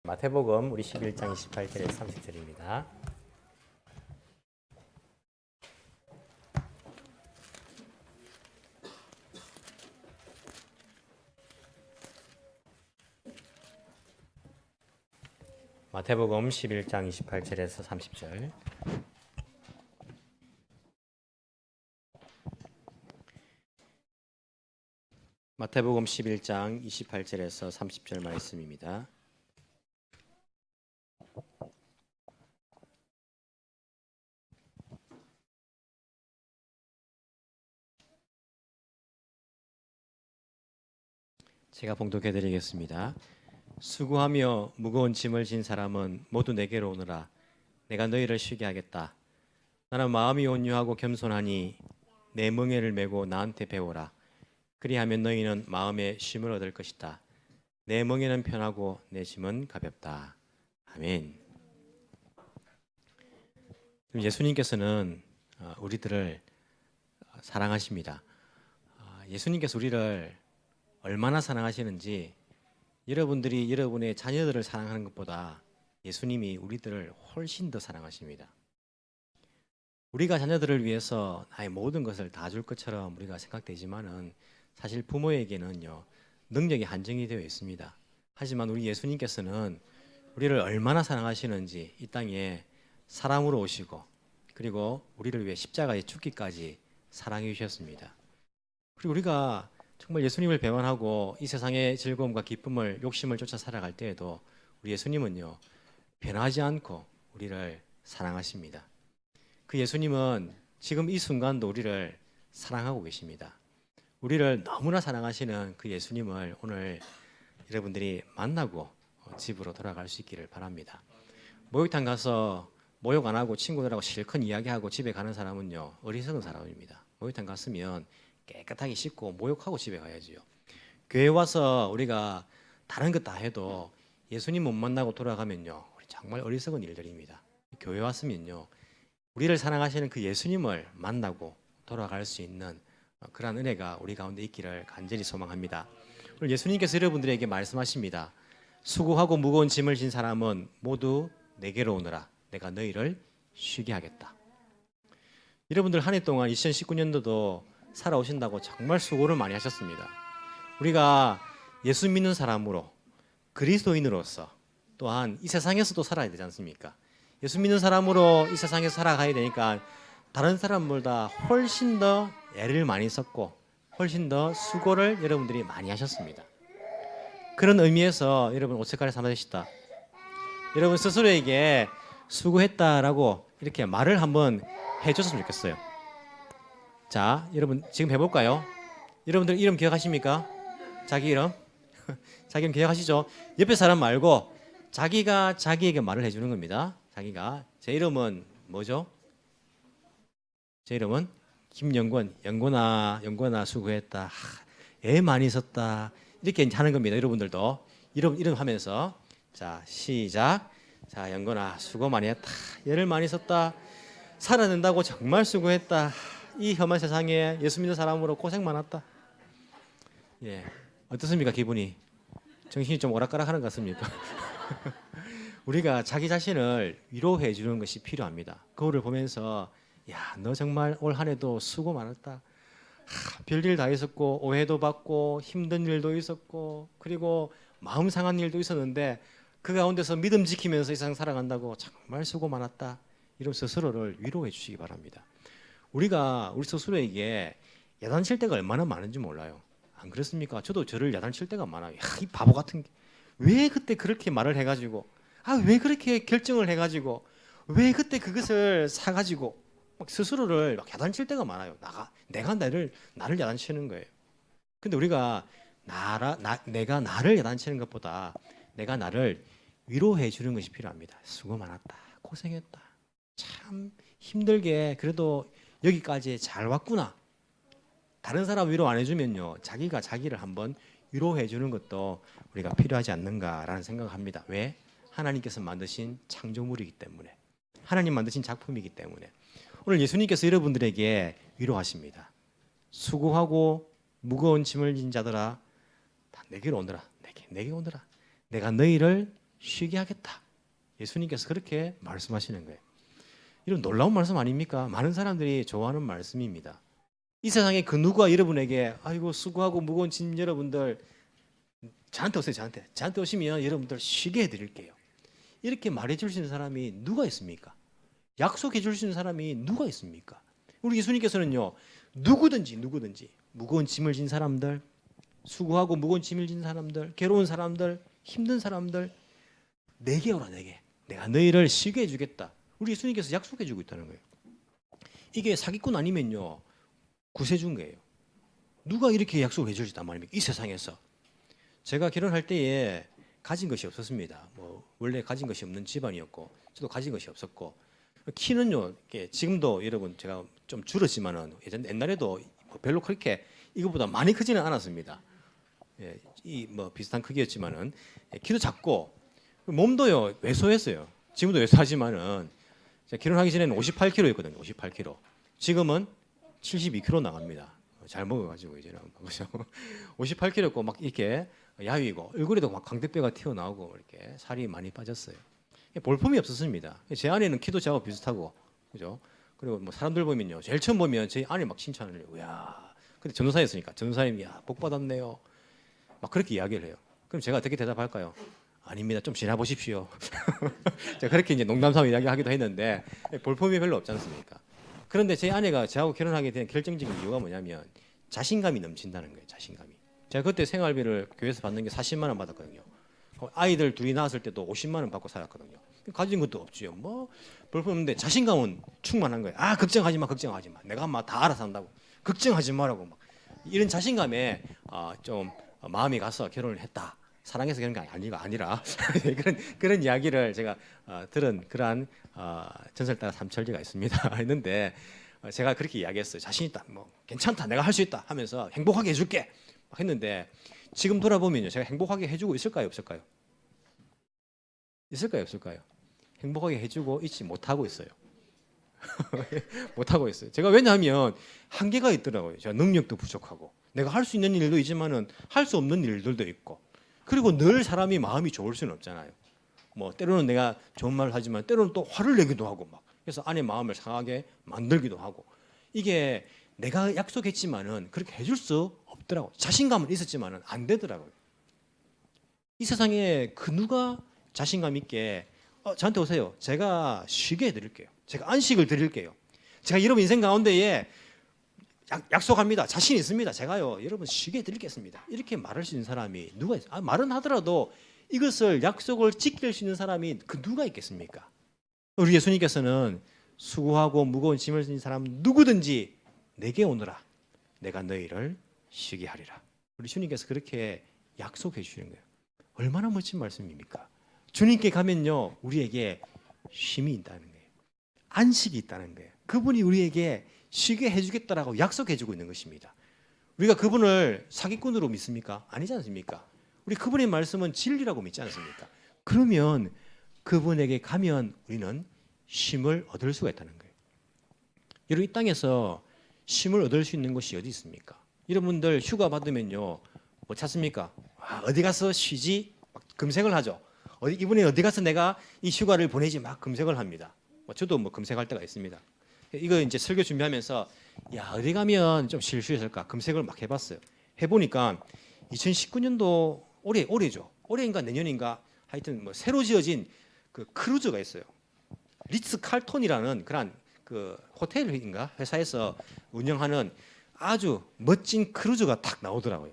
마태복음 우리 11장 28절에서 30절입니다. 마태복음 11장 28절에서 30절. 마태복음 11장 28절에서 30절 말씀입니다. 제가 봉독해 드리겠습니다. 수고하며 무거운 짐을 진 사람은 모두 내게로 오너라. 내가 너희를 쉬게 하겠다. 나는 마음이 온유하고 겸손하니 내 멍에를 메고 나한테 배우라. 그리하면 너희는 마음에 쉼을 얻을 것이다. 내 멍에는 편하고 내 짐은 가볍다. 아멘. 예수님께서는 우리들을 사랑하십니다. 예수님께서 우리를 얼마나 사랑하시는지 여러분들이 여러분의 자녀들을 사랑하는 것보다 예수님이 우리들을 훨씬 더 사랑하십니다. 우리가 자녀들을 위해서 나의 모든 것을 다 줄 것처럼 우리가 생각되지만은 사실 부모에게는요 능력이 한정이 되어 있습니다. 하지만 우리 예수님께서는 우리를 얼마나 사랑하시는지 이 땅에 사람으로 오시고 그리고 우리를 위해 십자가에 죽기까지 사랑해 주셨습니다. 그리고 우리가 정말 예수님을 배반하고 이 세상의 즐거움과 기쁨을 욕심을 쫓아 살아갈 때에도 우리 예수님은요 변하지 않고 우리를 사랑하십니다. 그 예수님은 지금 이 순간도 우리를 사랑하고 계십니다. 우리를 너무나 사랑하시는 그 예수님을 오늘 여러분들이 만나고 집으로 돌아갈 수 있기를 바랍니다. 목욕탕 가서 목욕 안 하고 친구들하고 실컷 이야기하고 집에 가는 사람은요 어리석은 사람입니다. 목욕탕 갔으면 깨끗하게 씻고 목욕하고 집에 가야지요. 교회 와서 우리가 다른 것 다 해도 예수님 못 만나고 돌아가면요 우리 정말 어리석은 일들입니다. 교회 왔으면요 우리를 사랑하시는 그 예수님을 만나고 돌아갈 수 있는 그러한 은혜가 우리 가운데 있기를 간절히 소망합니다. 오늘 예수님께서 여러분들에게 말씀하십니다. 수고하고 무거운 짐을 진 사람은 모두 내게로 오너라. 내가 너희를 쉬게 하겠다. 여러분들 한 해 동안 2019년도도 살아오신다고 정말 수고를 많이 하셨습니다. 우리가 예수 믿는 사람으로 그리스도인으로서 또한 이 세상에서도 살아야 되지 않습니까? 예수 믿는 사람으로 이 세상에서 살아가야 되니까 다른 사람보다 훨씬 더 애를 많이 썼고 훨씬 더 수고를 여러분들이 많이 하셨습니다. 그런 의미에서 여러분 오색깔에 삼으시다. 여러분 스스로에게 수고했다라고 이렇게 말을 한번 해줬으면 좋겠어요. 자, 여러분 지금 해볼까요? 여러분들 이름 기억하십니까? 자기 이름? 자기 이름 기억하시죠? 옆에 사람 말고 자기가 자기에게 말을 해주는 겁니다. 자기가 제 이름은 뭐죠? 제 이름은 김영권. 영권아 수고했다. 애 많이 썼다. 이렇게 하는 겁니다. 여러분들도 이름 하면서 자 시작. 자 영권아 수고 많이 했다. 애를 많이 썼다. 살아낸다고 정말 수고했다. 이 험한 세상에 예수 믿는 사람으로 고생 많았다. 예, 어떻습니까 기분이? 정신이 좀 오락가락하는 것 같습니까? 우리가 자기 자신을 위로해 주는 것이 필요합니다. 거울을 보면서 야, 너 정말 올 한 해도 수고 많았다. 별일 다 있었고 오해도 받고 힘든 일도 있었고 그리고 마음 상한 일도 있었는데 그 가운데서 믿음 지키면서 이 세상 살아간다고 정말 수고 많았다. 이런 스스로를 위로해 주시기 바랍니다. 우리가 우리 스스로에게 야단칠 때가 얼마나 많은지 몰라요. 안 그렇습니까? 저도 저를 야단칠 때가 많아요. 야, 이 바보 같은 게 왜 그때 그렇게 말을 해가지고 왜 그렇게 결정을 해가지고 왜 그때 그것을 사가지고 막 스스로를 막 야단칠 때가 많아요. 내가 나를 야단치는 거예요. 근데 우리가 내가 나를 야단치는 것보다 내가 나를 위로해 주는 것이 필요합니다. 수고 많았다. 고생했다. 참 힘들게 그래도 여기까지 잘 왔구나. 다른 사람 위로 안 해주면요 자기가 자기를 한번 위로해 주는 것도 우리가 필요하지 않는가라는 생각을 합니다. 왜? 하나님께서 만드신 창조물이기 때문에 하나님 만드신 작품이기 때문에 오늘 예수님께서 여러분들에게 위로하십니다. 수고하고 무거운 짐을 진 자들아 다 내게로 오너라. 내게 오너라. 내가 너희를 쉬게 하겠다. 예수님께서 그렇게 말씀하시는 거예요. 이런 놀라운 말씀 아닙니까? 많은 사람들이 좋아하는 말씀입니다. 이 세상에 그 누가 여러분에게 아이고 수고하고 무거운 짐 여러분들 저한테 오세요. 저한테 오시면 여러분들 쉬게 해드릴게요. 이렇게 말해줄 수 있는 사람이 누가 있습니까? 약속해 줄 수 있는 사람이 누가 있습니까? 우리 예수님께서는요, 누구든지 무거운 짐을 진 사람들, 수고하고 무거운 짐을 진 사람들, 괴로운 사람들, 힘든 사람들, 내게 오라. 내가 너희를 쉬게 해주겠다. 우리 예수님께서 약속해 주고 있다는 거예요. 이게 사기꾼 아니면요, 구세주인 거예요. 누가 이렇게 약속을 해줄지 단 말입니까? 이 세상에서. 제가 결혼할 때에 가진 것이 없었습니다. 원래 가진 것이 없는 집안이었고, 저도 가진 것이 없었고, 키는요, 지금도 여러분 제가 좀 줄었지만은 옛날에도 별로 그렇게 이거보다 많이 크지는 않았습니다. 비슷한 크기였지만은 키도 작고 몸도요 왜소했어요. 지금도 왜소하지만은 제가 결혼하기 전에는 58kg였거든요. 58kg. 지금은 72kg 나갑니다. 잘 먹어가지고 이제는 그죠. 58kg였고 막 이렇게 야위고 얼굴에도 막 광대뼈가 튀어나오고 이렇게 살이 많이 빠졌어요. 볼품이 없었습니다. 제 아내는 키도 저하고 비슷하고 그죠. 그리고 사람들 보면요, 제일 처음 보면 제 아내 막 칭찬을 해요. 야, 근데 전도사였으니까 전도사님이 복 받았네요. 막 그렇게 이야기를 해요. 그럼 제가 어떻게 대답할까요? 아닙니다. 좀 지나보십시오. 제가 그렇게 이제 농담삼아 이야기하기도 했는데 볼품이 별로 없지 않습니까? 그런데 제 아내가 저하고 결혼하게 된 결정적인 이유가 뭐냐면 자신감이 넘친다는 거예요. 자신감이. 제가 그때 생활비를 교회에서 받는 게 40만 원 받았거든요. 아이들 둘이 낳았을 때도 50만 원 받고 살았거든요. 가진 것도 없지요. 볼품 없는데 자신감은 충만한 거예요. 걱정하지 마. 내가 다 알아서 한다고. 걱정하지 마라고 막 이런 자신감에 좀 마음이 가서 결혼을 했다. 사랑해서 그런 게 아니라 그런 이야기를 제가 들은 그러한 전설 따라 삼천리가 있습니다. 했는데 제가 그렇게 이야기했어요. 자신 있다. 괜찮다. 내가 할 수 있다. 하면서 행복하게 해줄게. 했는데 지금 돌아보면요, 제가 행복하게 해주고 있을까요, 없을까요? 없을까요? 행복하게 해주고 있지 못하고 있어요. 못하고 있어요. 제가 왜냐하면 한계가 있더라고요. 제가 능력도 부족하고 내가 할 수 있는 일도 있지만은 할 수 없는 일들도 있고, 그리고 늘 사람이 마음이 좋을 수는 없잖아요. 때로는 내가 좋은 말을 하지만 때로는 또 화를 내기도 하고 그래서 아내 마음을 상하게 만들기도 하고, 이게 내가 약속했지만은 그렇게 해줄 수 없더라고요. 자신감은 있었지만은 안 되더라고요. 이 세상에 그 누가 자신감 있게 저한테 오세요. 제가 쉬게 해드릴게요. 제가 안식을 드릴게요. 제가 여러분 인생 가운데에 약속합니다. 자신 있습니다. 제가요 여러분 쉬게 해드리겠습니다. 이렇게 말할 수 있는 사람이 누가 있어요? 말은 하더라도 이것을 약속을 지킬 수 있는 사람이 그 누가 있겠습니까? 우리 예수님께서는 수고하고 무거운 짐을 지닌 사람 누구든지 내게 오너라. 내가 너희를 쉬게 하리라. 우리 주님께서 그렇게 약속해 주시는 거예요. 얼마나 멋진 말씀입니까? 주님께 가면요, 우리에게 쉼이 있다는 거예요. 안식이 있다는 거예요. 그분이 우리에게 쉬게 해주겠다라고 약속해 주고 있는 것입니다. 우리가 그분을 사기꾼으로 믿습니까? 아니지 않습니까? 우리 그분의 말씀은 진리라고 믿지 않습니까? 그러면 그분에게 가면 우리는 쉼을 얻을 수가 있다는 거예요. 여러분, 이 땅에서 쉼을 얻을 수 있는 곳이 어디 있습니까? 여러분들 휴가 받으면요, 뭐 찾습니까? 어디 가서 쉬지? 막 검색을 하죠. 이번에 어디 가서 내가 이 휴가를 보내지? 막 검색을 합니다. 저도 검색할 때가 있습니다. 이거 이제 설교 준비하면서 어디 가면 좀 쉴 수 있을까 검색을 막 해봤어요. 해보니까 2019년도 올해죠. 올해인가 내년인가 하여튼 새로 지어진 그 크루즈가 있어요. 리츠 칼톤이라는 그런 그 호텔인가 회사에서 운영하는 아주 멋진 크루즈가 딱 나오더라고요.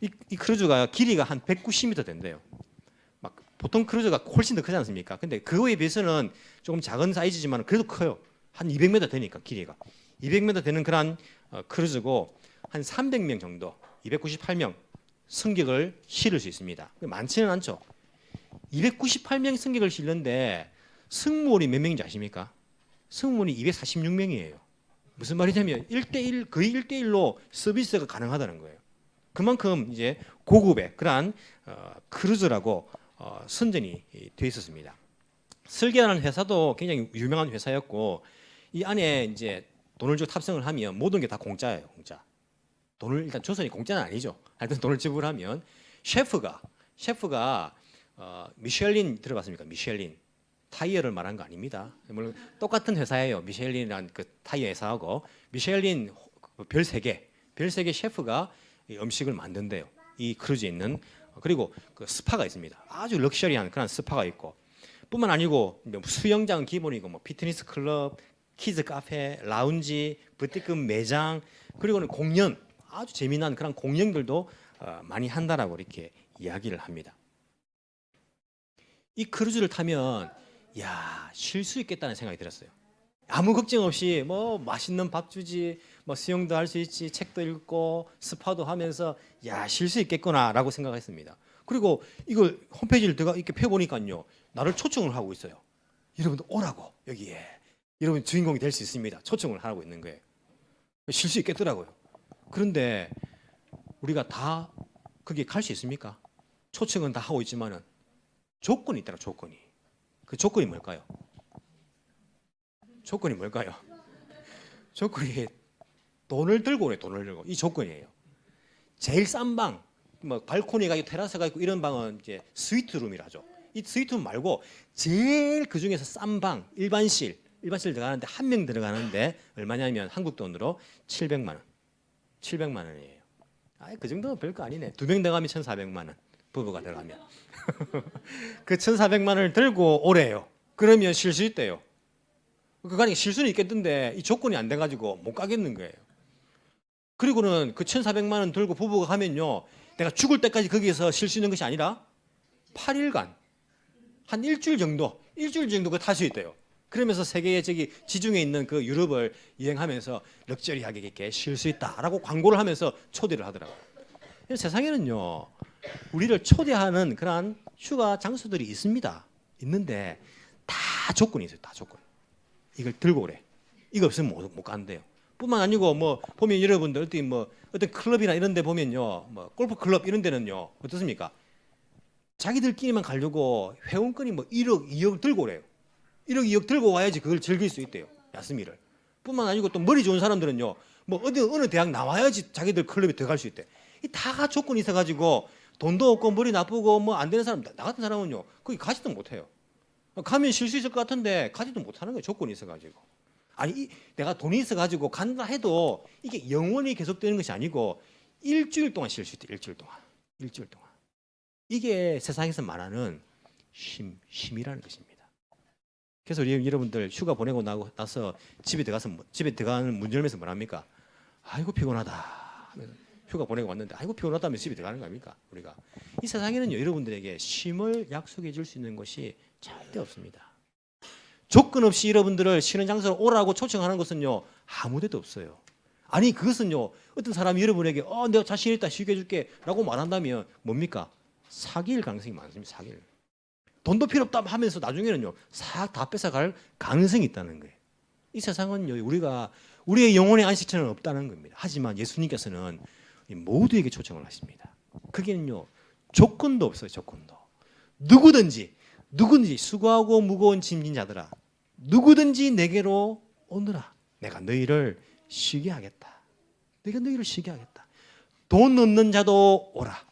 이 크루즈가 길이가 한 190m 된대요. 보통 크루즈가 훨씬 더 크지 않습니까? 근데 그거에 비해서는 조금 작은 사이즈지만 그래도 커요. 한 200m 되니까 길이가 200m 되는 그런 크루즈고 한 300명 정도, 298명 승객을 실을 수 있습니다. 많지는 않죠. 298명 승객을 실는데 승무원이 몇 명인지 아십니까? 승무원이 246명이에요. 무슨 말이냐면 1대1 거의 1대1로 서비스가 가능하다는 거예요. 그만큼 이제 고급의 그러한 크루즈라고 선전이 돼 있었습니다. 설계하는 회사도 굉장히 유명한 회사였고, 이 안에 이제 돈을 주고 탑승을 하면 모든 게 다 공짜예요. 공짜. 돈을 일단 조선이 공짜는 아니죠. 하여튼 돈을 지불하면 셰프가 미쉐린 들어봤습니까? 미쉐린 타이어를 말한 거 아닙니다. 물론 똑같은 회사예요. 미쉐린이라는 그 타이어 회사하고 미쉐린 별 3개, 별 3개 셰프가 이 음식을 만든대요. 이 크루즈에 있는. 그리고 그 스파가 있습니다. 아주 럭셔리한 그런 스파가 있고, 뿐만 아니고 수영장 기본이고 뭐 피트니스 클럽, 키즈 카페, 라운지, 부티크 매장, 그리고는 공연, 아주 재미난 그런 공연들도 많이 한다라고 이렇게 이야기를 합니다. 이 크루즈를 타면 야, 쉴 수 있겠다는 생각이 들었어요. 아무 걱정 없이 뭐 맛있는 밥 주지, 뭐 수영도 할 수 있지, 책도 읽고 스파도 하면서 야, 쉴 수 있겠구나라고 생각했습니다. 그리고 이걸 홈페이지를 들어가 이렇게 펴보니까요, 나를 초청을 하고 있어요. 여러분들 오라고, 여기에 여러분 주인공이 될 수 있습니다. 초청을 하고 있는 거예요. 쉴 수 있겠더라고요. 그런데 우리가 다 거기에 갈 수 있습니까? 초청은 다 하고 있지만은 조건이 있더라. 조건이. 그 조건이 뭘까요? 조건이 뭘까요? 조건이 돈을 들고 오래. 돈을 들고. 이 조건이에요. 제일 싼 방, 뭐 발코니가 있고 테라스가 있고 이런 방은 이제 스위트룸이라 하죠. 이 스위트룸 말고 제일 그 중에서 싼 방, 일반실 들어가는데 한 명 들어가는데 얼마냐면 한국 돈으로 700만 원. 700만 원이에요. 아, 그 정도는 별거 아니네. 2명 들어가면 1,400만 원. 부부가 들어가면. 그 1,400만 원을 들고 오래요. 그러면 쉴 수 있대요. 그러니까 쉴 수는 있겠던데 이 조건이 안 돼가지고 못 가겠는 거예요. 그리고는 그 1,400만 원 들고 부부가 가면요, 내가 죽을 때까지 거기에서 쉴 수 있는 것이 아니라 8일간 한 일주일 정도 그 탈 수 있대요. 그러면서 세계의 저기 지중해 있는 그 유럽을 여행하면서 럭셔리하게 이렇게 쉴 수 있다라고 광고를 하면서 초대를 하더라고요. 세상에는요, 우리를 초대하는 그런 휴가 장소들이 있습니다. 있는데 다 조건이 있어요. 다 조건. 이걸 들고 오래. 이거 없으면 못 간대요. 뿐만 아니고 뭐 보면 여러분들 어떤 클럽이나 이런 데 보면요, 뭐 골프 클럽 이런 데는요, 어떻습니까? 자기들끼리만 가려고 회원권이 뭐 1억, 2억 들고 오래요. 1억, 2억 들고 와야지 그걸 즐길 수 있대요. 야스미를. 뿐만 아니고 또 머리 좋은 사람들은요, 뭐 어느 대학 나와야지 자기들 클럽에 들어갈 수 있대. 이 다 조건이 있어가지고 돈도 없고 머리 나쁘고 뭐 안 되는 사람, 나 같은 사람은요, 거기 가지도 못해요. 가면 쉴 수 있을 것 같은데 가지도 못하는 거예요. 조건이 있어가지고. 아니, 내가 돈이 있어가지고 간다 해도 이게 영원히 계속되는 것이 아니고 일주일 동안 쉴 수 있대. 일주일 동안. 이게 세상에서 말하는 쉼이라는 것입니다. 그래서 여러분들 휴가 보내고 나서 집에 들어가는 문 열면서 뭐랍니까? 아이고 피곤하다. 휴가 보내고 왔는데 아이고 피곤하다면 집에 들어가는 거 아닙니까? 우리가 이 세상에는요, 여러분들에게 쉼을 약속해 줄 수 있는 것이 절대 없습니다. 조건 없이 여러분들을 쉬는 장소로 오라고 초청하는 것은요, 아무 데도 없어요. 아니, 그것은요, 어떤 사람이 여러분에게 내가 자신 있다, 쉬게 해줄게 라고 말한다면 뭡니까? 사기일 가능성이 많습니다. 사기일. 돈도 필요 없다 하면서 나중에는요, 싹 다 뺏어갈 가능성이 있다는 거예요. 이 세상은요, 우리의 영혼의 안식처는 없다는 겁니다. 하지만 예수님께서는 모두에게 초청을 하십니다. 거기는요, 조건도 없어요. 조건도. 누구든지 수고하고 무거운 짐진 자들아, 누구든지 내게로 오너라. 내가 너희를 쉬게 하겠다. 돈 없는 자도 오라.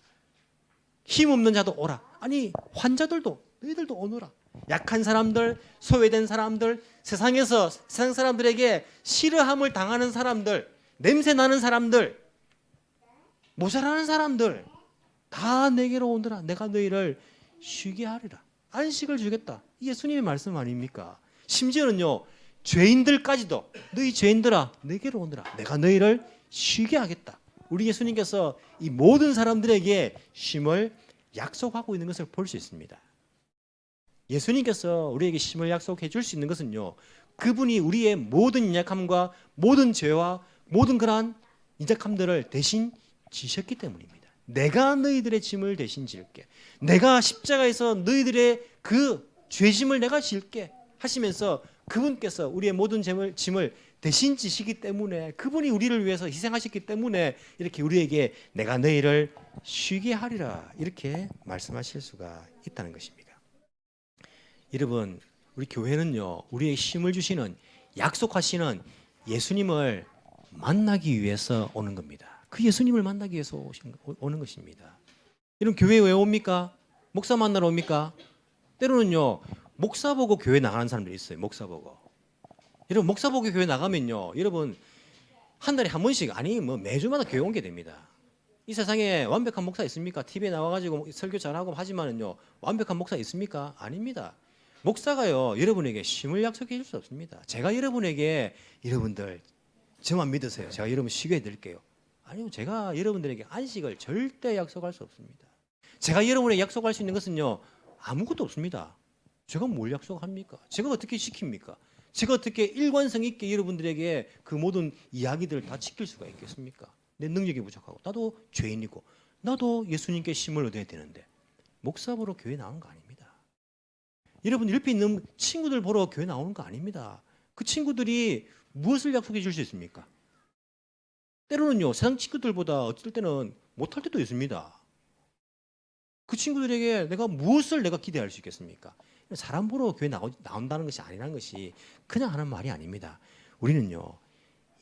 힘 없는 자도 오라. 아니, 환자들도 너희들도 오너라. 약한 사람들, 소외된 사람들, 세상 사람들에게 싫어함을 당하는 사람들, 냄새 나는 사람들, 모자라는 사람들 다 내게로 오너라. 내가 너희를 쉬게 하리라. 안식을 주겠다. 이게 예수님의 말씀 아닙니까? 심지어는요, 죄인들까지도 너희 죄인들아 내게로 오너라. 내가 너희를 쉬게 하겠다. 우리 예수님께서 이 모든 사람들에게 쉼을 약속하고 있는 것을 볼 수 있습니다. 예수님께서 우리에게 쉼을 약속해 줄 수 있는 것은요, 그분이 우리의 모든 연약함과 모든 죄와 모든 그러한 인적함들을 대신 지셨기 때문입니다. 내가 너희들의 짐을 대신 질게. 내가 십자가에서 너희들의 그 죄짐을 내가 질게 하시면서 그분께서 우리의 모든 짐을 대신 지시기 때문에, 그분이 우리를 위해서 희생하셨기 때문에 이렇게 우리에게 내가 너희를 쉬게 하리라 이렇게 말씀하실 수가 있다는 것입니다. 여러분, 우리 교회는요, 우리의 쉼을 주시는, 약속하시는 예수님을 만나기 위해서 오는 겁니다. 그 예수님을 만나기 위해서 오는 것입니다. 이런 교회에 왜 옵니까? 목사 만나러 옵니까? 때로는요 목사 보고 교회 나가는 사람들이 있어요. 목사 보고. 여러분 목사 보고 교회 나가면요 여러분 한 달에 한 번씩 아니 뭐 매주마다 교회 온 게 됩니다. 이 세상에 완벽한 목사 있습니까? TV에 나와가지고 설교 잘하고 하지만은요 완벽한 목사 있습니까? 아닙니다. 목사가요 여러분에게 쉼을 약속해 줄 수 없습니다. 제가 여러분에게 여러분들 저만 믿으세요. 제가 여러분 쉬게 해드릴게요. 아니요 제가 여러분들에게 안식을 절대 약속할 수 없습니다. 제가 여러분에게 약속할 수 있는 것은요 아무것도 없습니다. 제가 뭘 약속합니까? 제가 어떻게 시킵니까? 제가 어떻게 일관성 있게 여러분들에게 그 모든 이야기들을 다 지킬 수가 있겠습니까? 내 능력이 부족하고 나도 죄인이고 나도 예수님께 쉼을 얻어야 되는데 목사 보러 교회 나오는 거 아닙니다. 여러분 옆에 있는 친구들 보러 교회 나오는 거 아닙니다. 그 친구들이 무엇을 약속해 줄 수 있습니까? 때로는요 세상 친구들보다 어쩔 때는 못할 때도 있습니다. 그 친구들에게 내가 무엇을 내가 기대할 수 있겠습니까? 사람 보러 교회 나온다는 것이 아니라는 것이 그냥 하는 말이 아닙니다. 우리는요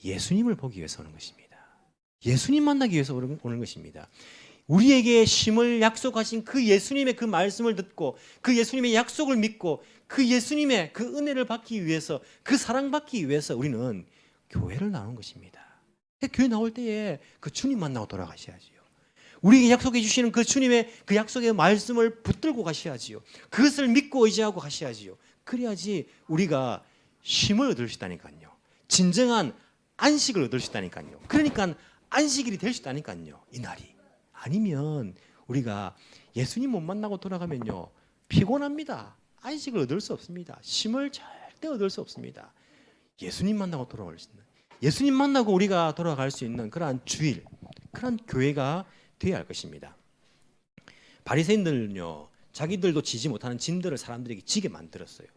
예수님을 보기 위해서 오는 것입니다. 예수님 만나기 위해서 오는 것입니다. 우리에게 쉼을 약속하신 그 예수님의 그 말씀을 듣고 그 예수님의 약속을 믿고 그 예수님의 그 은혜를 받기 위해서 그 사랑받기 위해서 우리는 교회를 나오는 것입니다. 교회 나올 때에 그 주님 만나고 돌아가셔야지요. 우리에게 약속해 주시는 그 주님의 그 약속의 말씀을 붙들고 가셔야지요. 그것을 믿고 의지하고 가셔야지요. 그래야지 우리가 쉼을 얻을 수 있다니까요. 진정한 안식을 얻을 수 있다니까요. 그러니까 안식일이 될 수 있다니까요. 이 날이. 아니면 우리가 예수님 못 만나고 돌아가면요. 피곤합니다. 안식을 얻을 수 없습니다. 쉼을 절대 얻을 수 없습니다. 예수님 만나고 돌아올 수 있는 예수님 만나고 우리가 돌아갈 수 있는 그러한 주일, 그러한 교회가 되어야 할 것입니다. 바리새인들은요. 자기들도 지지 못하는 짐들을 사람들에게 지게 만들었어요.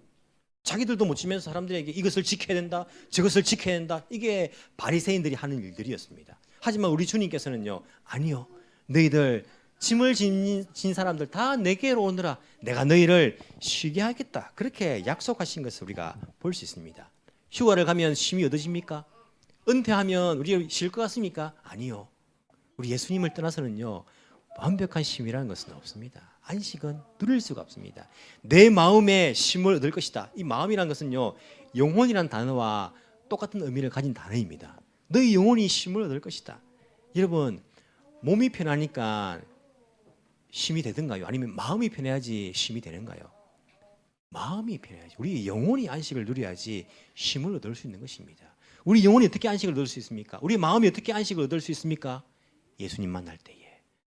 자기들도 못 지면서 사람들에게 이것을 지켜야 된다, 저것을 지켜야 된다. 이게 바리새인들이 하는 일들이었습니다. 하지만 우리 주님께서는요. 아니요. 너희들 짐을 진 사람들 다 내게로 오너라. 내가 너희를 쉬게 하겠다. 그렇게 약속하신 것을 우리가 볼 수 있습니다. 휴가를 가면 쉼이 얻어집니까? 은퇴하면 우리 쉴 것 같습니까? 아니요. 우리 예수님을 떠나서는요. 완벽한 쉼이라는 것은 없습니다. 안식은 누릴 수가 없습니다. 내 마음에 쉼을 얻을 것이다. 이 마음이라는 것은요. 영혼이라는 단어와 똑같은 의미를 가진 단어입니다. 너희 영혼이 쉼을 얻을 것이다. 여러분 몸이 편하니까 쉼이 되든가요? 아니면 마음이 편해야지 쉼이 되는가요? 마음이 편해야지. 우리 영혼이 안식을 누려야지 쉼을 얻을 수 있는 것입니다. 우리 영혼이 어떻게 안식을 얻을 수 있습니까? 우리 마음이 어떻게 안식을 얻을 수 있습니까? 예수님 만날 때에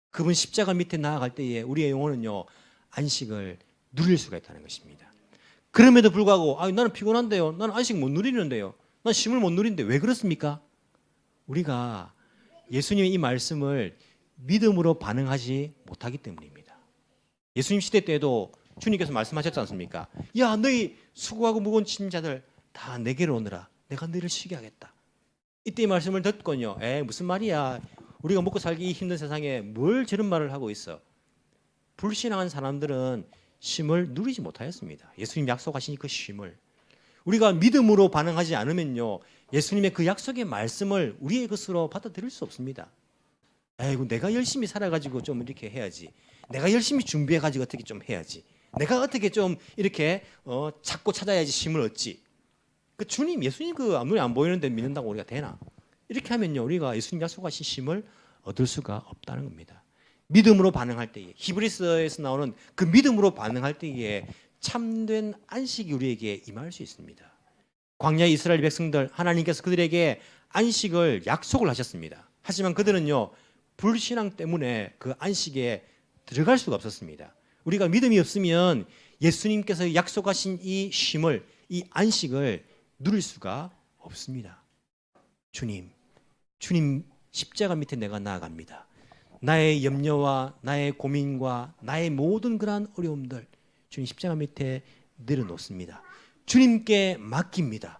그분 십자가 밑에 나아갈 때에 우리의 영혼은요 안식을 누릴 수가 있다는 것입니다. 그럼에도 불구하고 나는 피곤한데요. 나는 안식 못 누리는데요. 난 쉼을 못 누리는데 왜 그렇습니까? 우리가 예수님의 이 말씀을 믿음으로 반응하지 못하기 때문입니다. 예수님 시대 때에도 주님께서 말씀하셨지 않습니까? 야 너희 수고하고 무거운 짐 자들 다 내게로 오너라. 내가 너희를 쉬게 하겠다. 이때 이 말씀을 듣고요. 무슨 말이야. 우리가 먹고 살기 힘든 세상에 뭘 저런 말을 하고 있어. 불신앙한 사람들은 쉼을 누리지 못하였습니다. 예수님 약속하신 그 쉼을. 우리가 믿음으로 반응하지 않으면요. 예수님의 그 약속의 말씀을 우리의 것으로 받아들일 수 없습니다. 아이고 내가 열심히 살아가지고 좀 이렇게 해야지. 내가 열심히 준비해가지고 어떻게 좀 해야지. 내가 어떻게 좀 이렇게 찾고 찾아야지 쉼을 얻지. 그 주님 예수님 그 눈에 안 보이는데 믿는다고 우리가 되나? 이렇게 하면요 우리가 예수님 약속하신 쉼을 얻을 수가 없다는 겁니다. 믿음으로 반응할 때에 히브리서에서 나오는 그 믿음으로 반응할 때에 참된 안식이 우리에게 임할 수 있습니다. 광야의 이스라엘 백성들 하나님께서 그들에게 안식을 약속을 하셨습니다. 하지만 그들은요 불신앙 때문에 그 안식에 들어갈 수가 없었습니다. 우리가 믿음이 없으면 예수님께서 약속하신 이 쉼을 이 안식을 누릴 수가 없습니다. 주님 십자가 밑에 내가 나아갑니다. 나의 염려와 나의 고민과 나의 모든 그러한 어려움들 주님 십자가 밑에 내려놓습니다. 주님께 맡깁니다.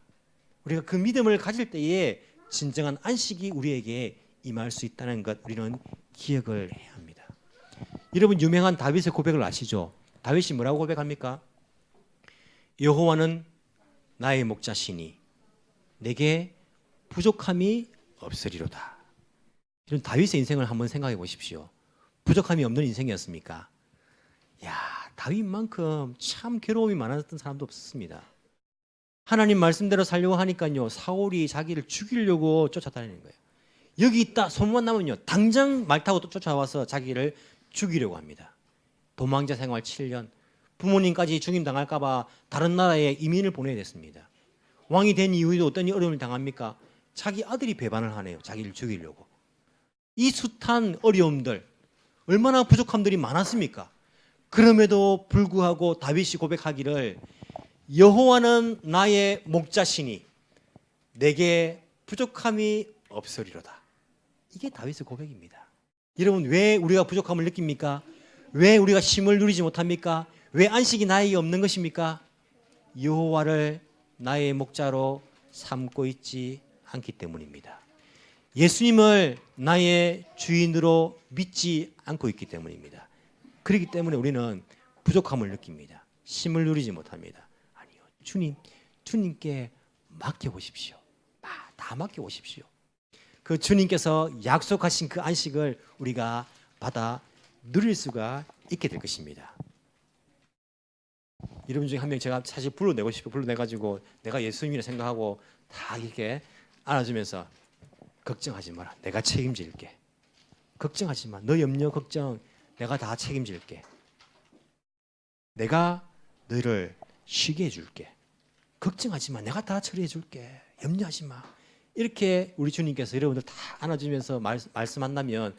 우리가 그 믿음을 가질 때에 진정한 안식이 우리에게 임할 수 있다는 것 우리는 기억을 해야 합니다. 여러분 유명한 다윗의 고백을 아시죠? 다윗이 뭐라고 고백합니까? 여호와는 나의 목자시니 내게 부족함이 없으리로다. 이런 다윗의 인생을 한번 생각해 보십시오. 부족함이 없는 인생이었습니까? 야, 다윗만큼 참 괴로움이 많았던 사람도 없었습니다. 하나님 말씀대로 살려고 하니까요, 사울이 자기를 죽이려고 쫓아다니는 거예요. 여기 있다 소문만 나면요, 당장 말 타고 또 쫓아와서 자기를 죽이려고 합니다. 도망자 생활 7년, 부모님까지 죽임 당할까 봐 다른 나라에 이민을 보내야 됐습니다. 왕이 된 이후에도 어떤 어려움을 당합니까? 자기 아들이 배반을 하네요. 자기를 죽이려고. 이 숱한 어려움들, 얼마나 부족함들이 많았습니까? 그럼에도 불구하고 다윗이 고백하기를 여호와는 나의 목자시니 내게 부족함이 없으리로다. 이게 다윗의 고백입니다. 여러분, 왜 우리가 부족함을 느낍니까? 왜 우리가 쉼을 누리지 못합니까? 왜 안식이 나에게 없는 것입니까? 여호와를 나의 목자로 삼고 있지 않기 때문입니다. 예수님을 나의 주인으로 믿지 않고 있기 때문입니다. 그렇기 때문에 우리는 부족함을 느낍니다. 쉼을 누리지 못합니다. 아니요, 주님께 맡겨보십시오. 다 맡겨보십시오. 그 주님께서 약속하신 그 안식을 우리가 받아 누릴 수가 있게 될 것입니다. 여러분 중에 한 명 제가 사실 불러내고 싶어요. 불러내가지고 내가 예수님이라 생각하고 다 이렇게 안아주면서 걱정하지 마라. 내가 책임질게. 걱정하지 마. 너 염려 걱정 내가 다 책임질게. 내가 너를 쉬게 해줄게. 걱정하지 마. 내가 다 처리해 줄게. 염려하지 마. 이렇게 우리 주님께서 여러분들 다 안아주면서 말씀한다면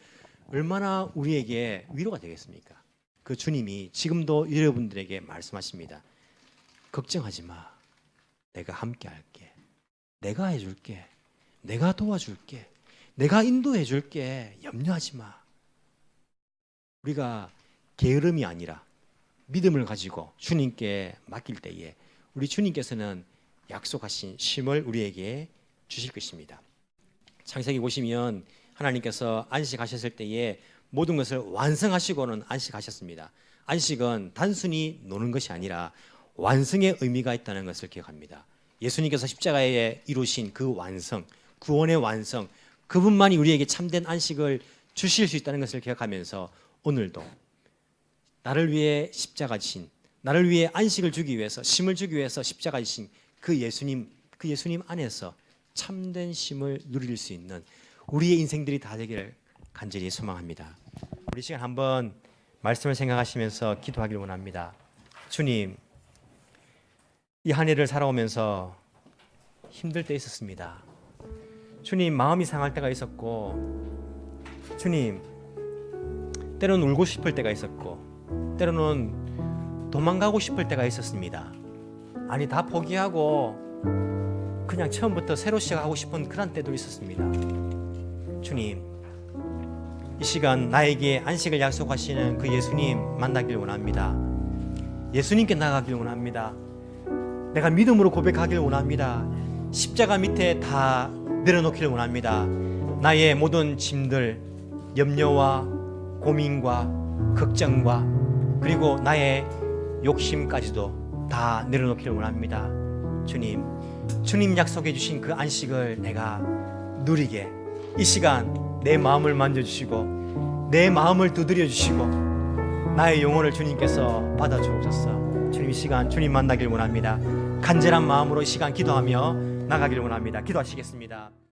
얼마나 우리에게 위로가 되겠습니까? 그 주님이 지금도 여러분들에게 말씀하십니다. 걱정하지 마. 내가 함께 할게. 내가 해줄게. 내가 도와줄게. 내가 인도해 줄게. 염려하지 마. 우리가 게으름이 아니라 믿음을 가지고 주님께 맡길 때에 우리 주님께서는 약속하신 쉼을 우리에게 주실 것입니다. 창세기 보시면 하나님께서 안식하셨을 때에 모든 것을 완성하시고는 안식하셨습니다. 안식은 단순히 노는 것이 아니라 완성의 의미가 있다는 것을 기억합니다. 예수님께서 십자가에 이루신 그 완성, 구원의 완성, 그분만이 우리에게 참된 안식을 주실 수 있다는 것을 기억하면서 오늘도 나를 위해 십자가 지신, 나를 위해 안식을 주기 위해서, 쉼을 주기 위해서 십자가 지신 그 예수님 안에서 참된 쉼을 누릴 수 있는 우리의 인생들이 다 되기를 간절히 소망합니다. 우리 시간 한번 말씀을 생각하시면서 기도하기를 원합니다. 주님, 이 한 해를 살아오면서 힘들 때 있었습니다. 주님, 마음이 상할 때가 있었고, 주님, 때로는 울고 싶을 때가 있었고, 때로는 도망가고 싶을 때가 있었습니다. 아니, 다 포기하고 그냥 처음부터 새로 시작하고 싶은 그런 때도 있었습니다. 주님, 이 시간 나에게 안식을 약속하시는 그 예수님 만나길 원합니다. 예수님께 나가길 원합니다. 내가 믿음으로 고백하길 원합니다. 십자가 밑에 다 내려놓기를 원합니다. 나의 모든 짐들, 염려와 고민과 걱정과 그리고 나의 욕심까지도 다 내려놓기를 원합니다. 주님 약속해 주신 그 안식을 내가 누리게 이 시간 내 마음을 만져주시고 내 마음을 두드려 주시고 나의 영혼을 주님께서 받아주옵소서. 주님, 이 시간 주님 만나길 원합니다. 간절한 마음으로 이 시간 기도하며 나가길 원합니다. 기도하시겠습니다.